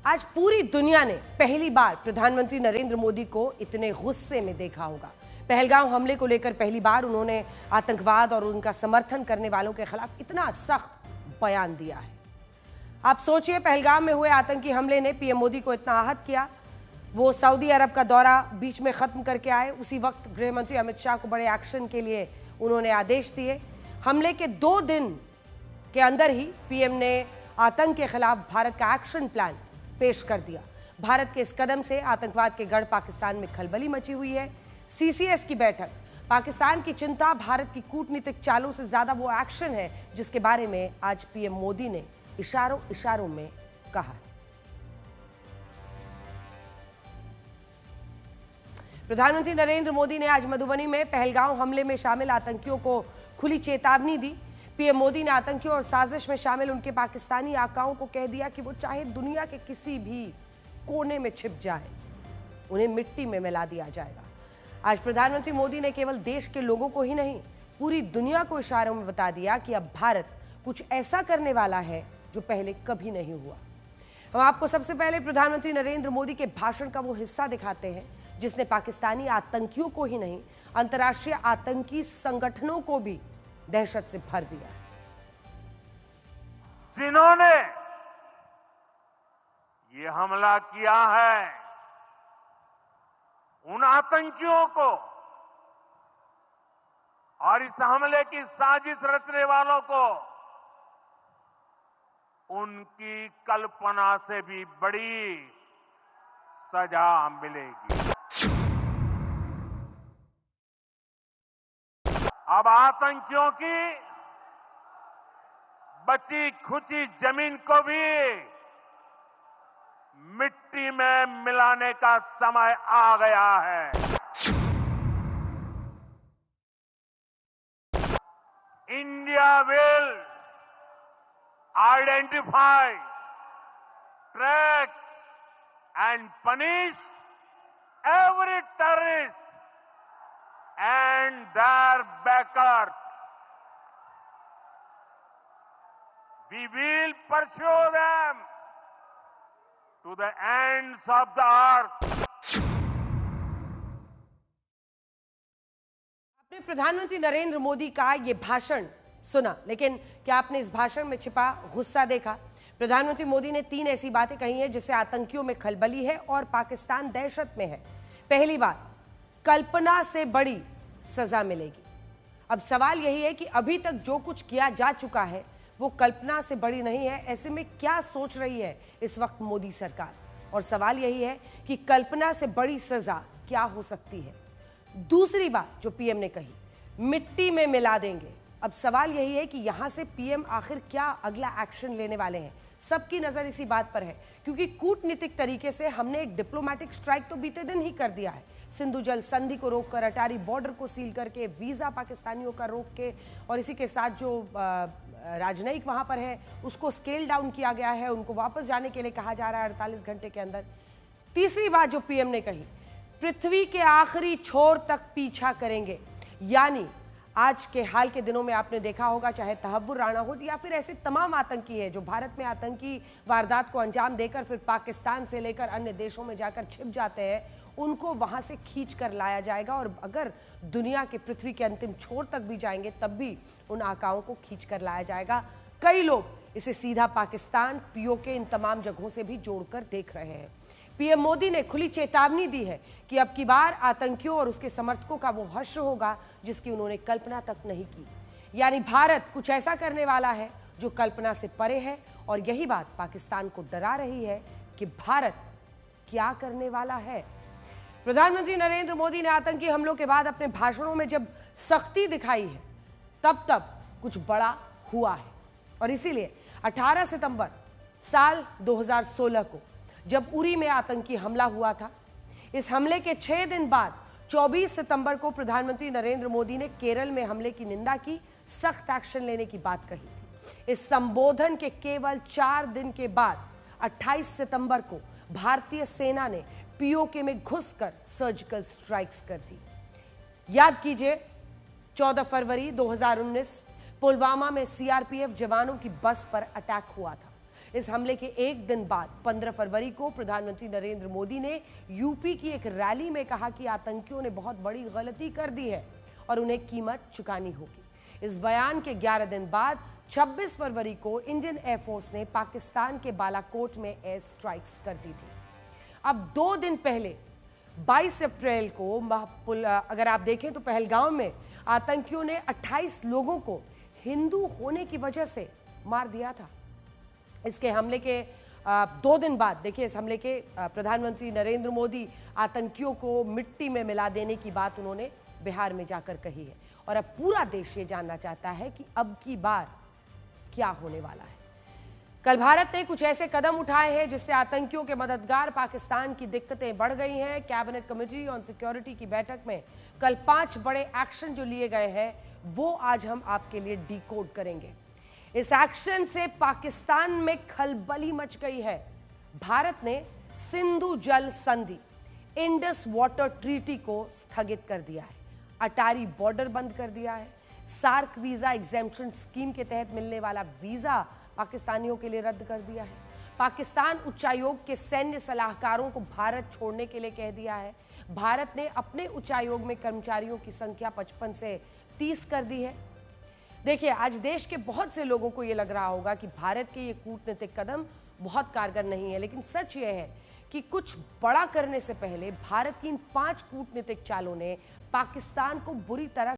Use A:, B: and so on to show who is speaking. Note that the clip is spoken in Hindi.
A: आज पूरी दुनिया ने पहली बार प्रधानमंत्री नरेंद्र मोदी को इतने गुस्से में देखा होगा। पहलगाम हमले को लेकर पहली बार उन्होंने आतंकवाद और उनका समर्थन करने वालों के खिलाफ इतना सख्त बयान दिया है। आप सोचिए, पहलगाम में हुए आतंकी हमले ने पीएम मोदी को इतना आहत किया। वो सऊदी अरब का दौरा बीच में खत्म करके आए। उसी वक्त गृह मंत्री अमित शाह को बड़े एक्शन के लिए उन्होंने आदेश दिए। हमले के 2 दिन के अंदर ही पीएम ने आतंक के खिलाफ भारत का एक्शन प्लान पेश कर दिया। भारत के इस कदम से आतंकवाद के गढ़ पाकिस्तान में खलबली मची हुई है। सीसीएस की बैठक, पाकिस्तान की चिंता भारत की कूटनीतिक चालों से ज्यादा वो एक्शन है जिसके बारे में आज पीएम मोदी ने इशारों इशारों में कहा है। प्रधानमंत्री नरेंद्र मोदी ने आज मधुबनी में पहलगाम हमले में शामिल आतंकियों को खुली चेतावनी दी। पीएम मोदी ने आतंकियों और साजिश में शामिल उनके पाकिस्तानी आकाओं को कह दिया कि वो चाहे दुनिया के किसी भी कोने में छिप जाए, उन्हें मिट्टी में मिला दिया जाएगा। आज प्रधानमंत्री मोदी ने केवल देश के लोगों को ही नहीं, पूरी दुनिया को इशारों में बता दिया कि अब भारत कुछ ऐसा करने वाला है जो पहले कभी नहीं हुआ। हम आपको सबसे पहले प्रधानमंत्री नरेंद्र मोदी के भाषण का वो हिस्सा दिखाते हैं जिसने पाकिस्तानी आतंकियों को ही नहीं, अंतर्राष्ट्रीय आतंकी संगठनों को भी दहशत से भर दिया।
B: जिन्होंने ये हमला किया है, उन आतंकियों को और इस हमले की साजिश रचने वालों को उनकी कल्पना से भी बड़ी सजा मिलेगी। अब आतंकियों की बची खुची जमीन को भी मिट्टी में मिलाने का समय आ गया है। India will identify, track and punish every terrorist and their backers. We will pursue them to the ends of the earth.
A: आपने प्रधानमंत्री नरेंद्र मोदी का ये भाषण सुना, लेकिन क्या आपने इस भाषण में छिपा गुस्सा देखा? प्रधानमंत्री मोदी ने 3 ऐसी बातें कही हैं जिससे आतंकियों में खलबली है और पाकिस्तान दहशत में है। पहली बात, कल्पना से बड़ी सजा मिलेगी। अब सवाल यही है कि अभी तक जो कुछ किया जा चुका है वो कल्पना से बड़ी नहीं है। ऐसे में क्या सोच रही है इस वक्त मोदी सरकार? और सवाल यही है कि कल्पना से बड़ी सजा क्या हो सकती है? दूसरी बात जो पीएम ने कही, मिट्टी में मिला देंगे। अब सवाल यही है कि यहां से पीएम आखिर क्या अगला एक्शन लेने वाले हैं? सबकी नजर इसी बात पर है क्योंकि कूटनीतिक तरीके से हमने एक डिप्लोमेटिक स्ट्राइक तो बीते दिन ही कर दिया है। सिंधु जल संधि को रोककर, अटारी बॉर्डर को सील करके, वीजा पाकिस्तानियों का रोक के, और इसी के साथ जो राजनयिक वहां पर है उसको स्केल डाउन किया गया है, उनको वापस जाने के लिए कहा जा रहा है 48 घंटे के अंदर। तीसरी बात जो पीएम ने कही, पृथ्वी के आखिरी छोर तक पीछा करेंगे। यानी आज के हाल के दिनों में आपने देखा होगा, चाहे तहव्वुर राणा हो या फिर ऐसे तमाम आतंकी हैं जो भारत में आतंकी वारदात को अंजाम देकर फिर पाकिस्तान से लेकर अन्य देशों में जाकर छिप जाते हैं, उनको वहां से खींच कर लाया जाएगा। और अगर दुनिया के पृथ्वी के अंतिम छोर तक भी जाएंगे तब भी उन आकाओं को खींच कर लाया जाएगा। कई लोग इसे सीधा पाकिस्तान, पीओके, इन तमाम जगहों से भी जोड़कर देख रहे हैं। पीएम मोदी ने खुली चेतावनी दी है कि अब की बार आतंकियों और उसके समर्थकों का वो हश्र होगा जिसकी उन्होंने कल्पना तक नहीं की। यानी भारत कुछ ऐसा करने वाला है जो कल्पना से परे है, और यही बात पाकिस्तान को डरा रही है कि भारत क्या करने वाला है। प्रधानमंत्री नरेंद्र मोदी ने आतंकी हमलों के बाद अपने भाषणों में जब सख्ती दिखाई है तब कुछ बड़ा हुआ है। और इसीलिए 18 सितंबर साल 2016 को जब उरी में आतंकी हमला हुआ था, इस हमले के 6 दिन बाद 24 सितंबर को प्रधानमंत्री नरेंद्र मोदी ने केरल में हमले की निंदा की, सख्त एक्शन लेने की बात कही थी। इस संबोधन के केवल 4 दिन के बाद 28 सितंबर को भारतीय सेना ने पीओके में घुसकर सर्जिकल स्ट्राइक्स कर दी। याद कीजिए, 14 फरवरी 2019 पुलवामा में सीआरपीएफ जवानों की बस पर अटैक हुआ था। इस हमले के एक दिन बाद 15 फरवरी को प्रधानमंत्री नरेंद्र मोदी ने यूपी की एक रैली में कहा कि आतंकियों ने बहुत बड़ी गलती कर दी है और उन्हें कीमत चुकानी होगी। इस बयान के 11 दिन बाद 26 फरवरी को इंडियन एयरफोर्स ने पाकिस्तान के बालाकोट में एयर स्ट्राइक्स कर दी थी। अब 2 दिन पहले 22 अप्रैल को अगर आप देखें तो पहलगाम में आतंकियों ने 28 लोगों को हिंदू होने की वजह से मार दिया था। इसके हमले के 2 दिन बाद देखिए, इस हमले के प्रधानमंत्री नरेंद्र मोदी आतंकियों को मिट्टी में मिला देने की बात उन्होंने बिहार में जाकर कही है और अब पूरा देश ये जानना चाहता है कि अब की बार क्या होने वाला है। कल भारत ने कुछ ऐसे कदम उठाए हैं जिससे आतंकियों के मददगार पाकिस्तान की दिक्कतें बढ़ गई हैं। कैबिनेट कमेटी ऑन सिक्योरिटी की बैठक में कल 5 बड़े एक्शन जो लिए गए हैं वो आज हम आपके लिए डिकोड करेंगे। इस एक्शन से पाकिस्तान में खलबली मच गई है। भारत ने सिंधु जल संधि इंडस वाटर ट्रीटी को स्थगित कर दिया है, अटारी बॉर्डर बंद कर दिया है, सार्क वीजा एग्जेम्पशन स्कीम के तहत मिलने वाला वीजा पाकिस्तानियों के लिए रद्द कर दिया है। पाकिस्तान उच्चायोग के सैन्य सलाहकारों को भारत छोड़ने के लिए कह दिया है। भारत ने अपने उच्चायोग में कर्मचारियों की संख्या 55 से 30 कर दी है। देखिए, आज देश के बहुत से लोगों को यह लग रहा होगा कि भारत के ये कूटनीतिक कदम बहुत कारगर नहीं है, लेकिन सच यह है कि कुछ बड़ा करने से पहले भारत की इन 5 कूटनीतिक चालों ने पाकिस्तान को बुरी तरह